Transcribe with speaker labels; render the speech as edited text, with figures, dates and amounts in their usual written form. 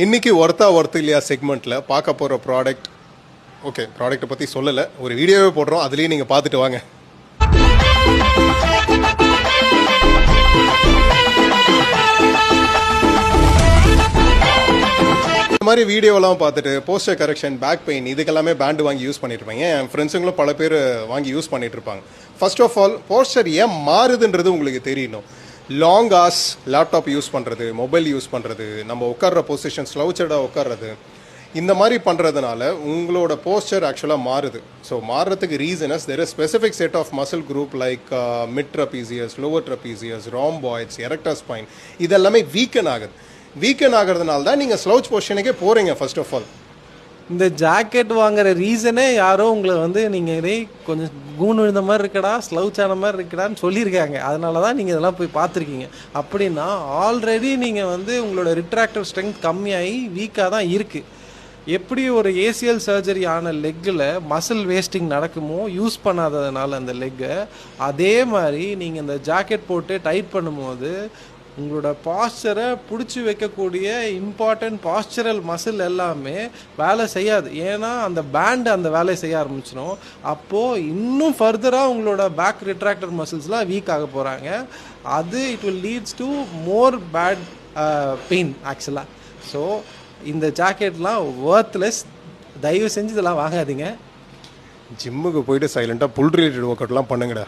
Speaker 1: இன்னைக்கு ஒர்த்து இல்லையா செக்மெண்ட்டில் பார்க்க போகிற ப்ராடக்ட், ஓகே ப்ராடக்ட்டை பற்றி சொல்லலை, ஒரு வீடியோவே போடுறோம், அதுலேயும் நீங்கள் பார்த்துட்டு வாங்க. இந்த மாதிரி வீடியோலாம் பார்த்துட்டு போஸ்டர் கரெக்ஷன், பேக் பெயின், இதுக்கெல்லாமே பேண்டு வாங்கி யூஸ் பண்ணிட்டு இருப்பாங்க. என் ஃப்ரெண்ட்ஸுங்களும் பல பேர் வாங்கி யூஸ் பண்ணிட்டு இருப்பாங்க. ஃபர்ஸ்ட் ஆஃப் ஆல் போஸ்டர் ஏன் மாறுதுன்றது உங்களுக்கு தெரியணும். லாங் ஆர்ஸ் லேப்டாப் யூஸ் பண்ணுறது, மொபைல் யூஸ் பண்ணுறது, நம்ம உட்கார்ற பொசிஷன் ஸ்லவுச்சடாக உட்கார்றது, இந்த மாதிரி பண்ணுறதுனால உங்களோட போஸ்டர் ஆக்சுவலாக மாறுது. ஸோ மாறுறதுக்கு reason is there is specific set of muscle group like mid trapezius, lower trapezius, rhomboids, erector spine, இதெல்லாமே வீக்கன் ஆகுது. வீக்கன் ஆகிறதுனால தான் நீங்கள் ஸ்லவுச் பொசிஷனுக்கே போகிறீங்க. ஃபர்ஸ்ட் ஆஃப் ஆல்
Speaker 2: இந்த ஜாக்கெட் வாங்குற ரீசனே யாரோ உங்களை வந்து நீங்கள் இதே கொஞ்சம் கூண் விழுந்த மாதிரி இருக்கடா, ஸ்லவுச் ஆன மாதிரி இருக்கடான்னு சொல்லியிருக்காங்க. அதனால தான் நீங்கள் இதெல்லாம் போய் பார்த்துருக்கீங்க. அப்படின்னா ஆல்ரெடி நீங்கள் வந்து உங்களோட ரிட்ராக்டர் ஸ்ட்ரென்த் கம்மியாகி வீக்காக தான் இருக்குது. எப்படி ஒரு ஏசிஎல் சர்ஜரி ஆன லெக்கில் மசில் வேஸ்டிங் நடக்குமோ யூஸ் பண்ணாததுனால அந்த லெக்கை, அதே மாதிரி நீங்கள் இந்த ஜாக்கெட் போட்டு டைட் பண்ணும்போது உங்களோட பாஸ்டரை பிடிச்சி வைக்கக்கூடிய இம்பார்ட்டன்ட் பாஸ்டரல் மசில் எல்லாமே வேலை செய்யாது. ஏன்னா அந்த பேண்டு அந்த வேலையை செய்ய ஆரம்பிச்சிடும். அப்போது இன்னும் ஃபர்தராக உங்களோட பேக் ரிட்ராக்டர் மசில்ஸ்லாம் வீக் ஆக போகிறாங்க. அது it will leads to more bad pain ஆக்சுவலாக. ஸோ இந்த ஜாக்கெட்லாம் ஒர்த்லெஸ். தயவு செஞ்சு இதெல்லாம் வாங்காதீங்க.
Speaker 1: ஜிம்முக்கு போயிட்டு சைலண்ட்டாக புல் ரிலேட்டட் ஒர்க் அவுட்லாம் பண்ணுங்கடா.